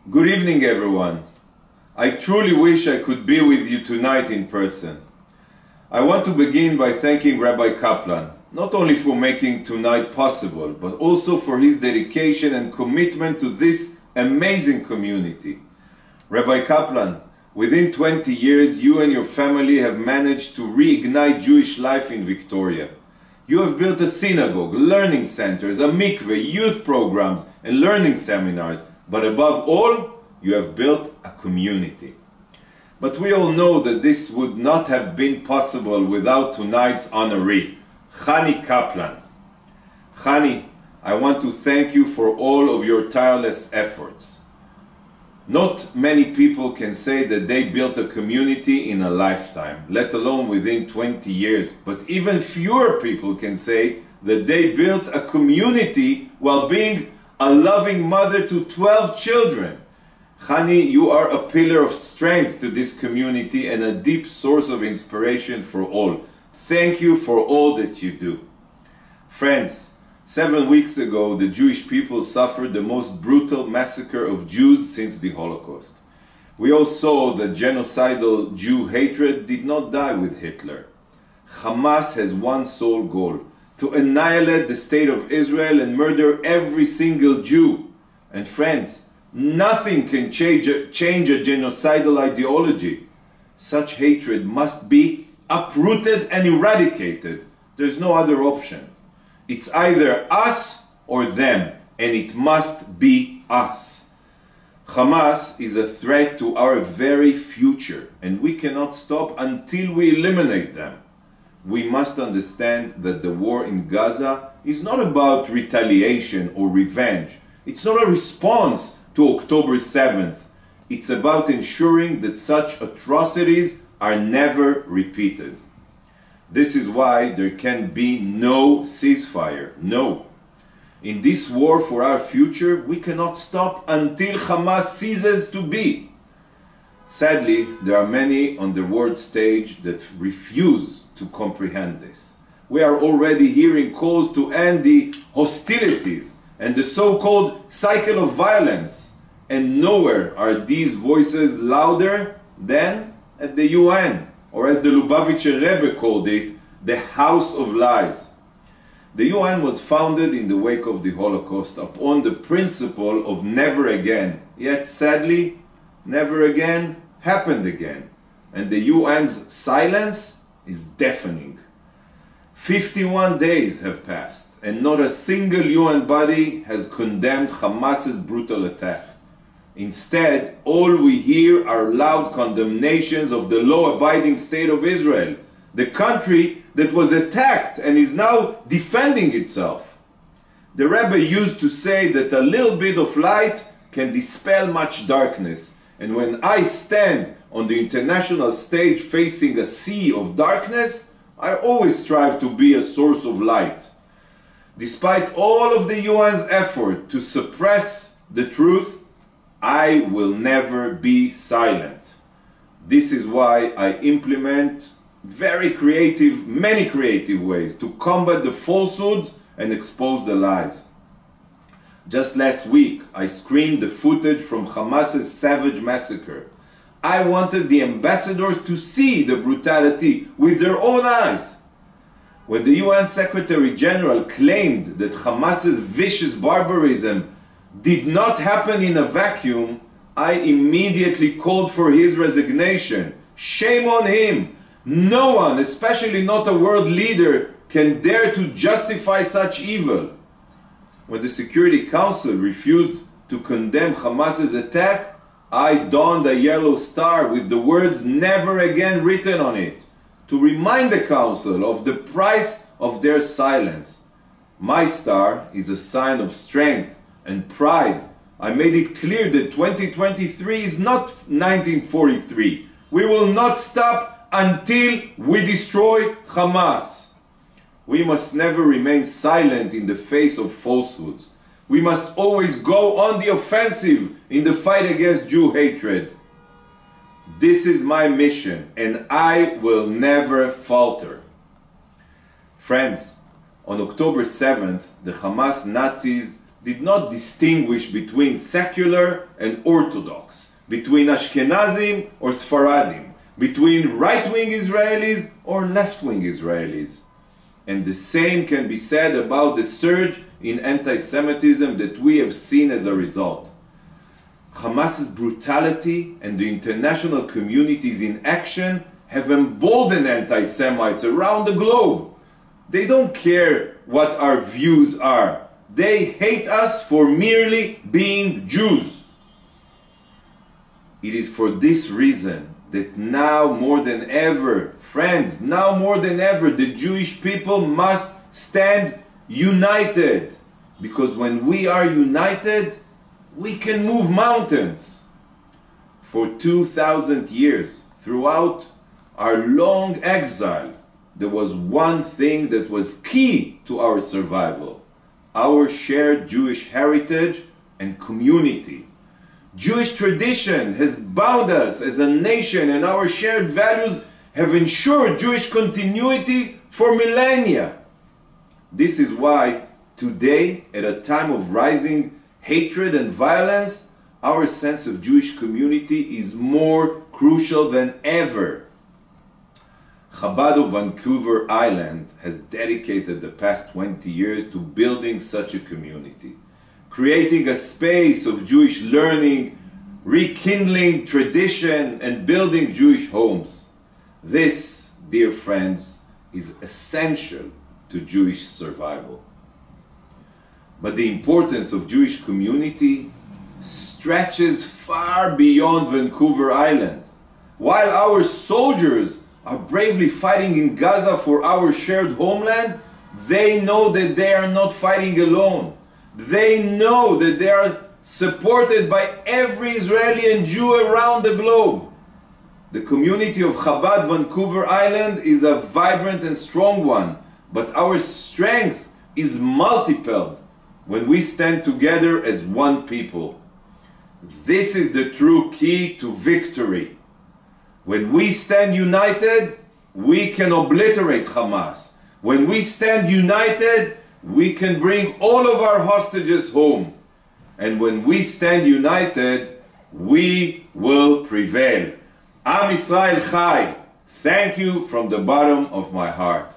Good evening, everyone. I truly wish I could be with you tonight in person. I want to begin by thanking Rabbi Kaplan, not only for making tonight possible, but also for his dedication and commitment to this amazing community. Rabbi Kaplan, within 20 years, you and your family have managed to reignite Jewish life in Victoria. You have built a synagogue, learning centers, a mikveh, youth programs, and learning seminars. But above all, you have built a community. But we all know that this would not have been possible without tonight's honoree, Chani Kaplan. Chani, I want to thank you for all of your tireless efforts. Not many people can say that they built a community in a lifetime, let alone within 20 years. But even fewer people can say that they built a community while being a loving mother to 12 children. Chani, you are a pillar of strength to this community and a deep source of inspiration for all. Thank you for all that you do. Friends, 7 weeks ago, the Jewish people suffered the most brutal massacre of Jews since the Holocaust. We all saw that genocidal Jew hatred did not die with Hitler. Hamas has one sole goal: to annihilate the state of Israel and murder every single Jew. And friends, nothing can change a genocidal ideology. Such hatred must be uprooted and eradicated. There's no other option. It's either us or them, and it must be us. Hamas is a threat to our very future, and we cannot stop until we eliminate them. We must understand that the war in Gaza is not about retaliation or revenge. It's not a response to October 7th. It's about ensuring that such atrocities are never repeated. This is why there can be no ceasefire. No. In this war for our future, we cannot stop until Hamas ceases to be. Sadly, there are many on the world stage that refuse to comprehend this. We are already hearing calls to end the hostilities and the so-called cycle of violence, and nowhere are these voices louder than at the UN, or as the Lubavitcher Rebbe called it, the House of Lies. The UN was founded in the wake of the Holocaust upon the principle of never again, yet sadly, never again happened again, and the UN's silence is deafening. 51 days have passed, and not a single UN body has condemned Hamas's brutal attack. Instead, all we hear are loud condemnations of the law-abiding state of Israel, the country that was attacked and is now defending itself. The Rebbe used to say that a little bit of light can dispel much darkness, and when I stand on the international stage facing a sea of darkness, I always strive to be a source of light. Despite all of the UN's effort to suppress the truth, I will never be silent. This is why I implement many creative ways to combat the falsehoods and expose the lies. Just last week, I screened the footage from Hamas's savage massacre. I wanted the ambassadors to see the brutality with their own eyes. When the UN Secretary General claimed that Hamas's vicious barbarism did not happen in a vacuum, I immediately called for his resignation. Shame on him! No one, especially not a world leader, can dare to justify such evil. When the Security Council refused to condemn Hamas's attack, I donned a yellow star with the words "never again" written on it, to remind the Council of the price of their silence. My star is a sign of strength and pride. I made it clear that 2023 is not 1943. We will not stop until we destroy Hamas. We must never remain silent in the face of falsehoods. We must always go on the offensive in the fight against Jew hatred. This is my mission, and I will never falter. Friends, on October 7th, the Hamas Nazis did not distinguish between secular and Orthodox, between Ashkenazim or Sfaradim, between right-wing Israelis or left-wing Israelis. And the same can be said about the surge in anti-Semitism that we have seen as a result. Hamas's brutality and the international community's inaction have emboldened anti-Semites around the globe. They don't care what our views are. They hate us for merely being Jews. It is for this reason that now more than ever, friends, now more than ever, the Jewish people must stand united. Because when we are united, we can move mountains. For 2,000 years, throughout our long exile, there was one thing that was key to our survival: our shared Jewish heritage and community. Jewish tradition has bound us as a nation, and our shared values have ensured Jewish continuity for millennia. This is why today, at a time of rising hatred and violence, our sense of Jewish community is more crucial than ever. Chabad of Vancouver Island has dedicated the past 20 years to building such a community, creating a space of Jewish learning, rekindling tradition, and building Jewish homes. This, dear friends, is essential to Jewish survival. But the importance of Jewish community stretches far beyond Vancouver Island. While our soldiers are bravely fighting in Gaza for our shared homeland, they know that they are not fighting alone. They know that they are supported by every Israeli and Jew around the globe. The community of Chabad Vancouver Island is a vibrant and strong one, but our strength is multiplied when we stand together as one people. This is the true key to victory. When we stand united, we can obliterate Hamas. When we stand united, we can bring all of our hostages home. And when we stand united, we will prevail. Am Yisrael Chai. Thank you from the bottom of my heart.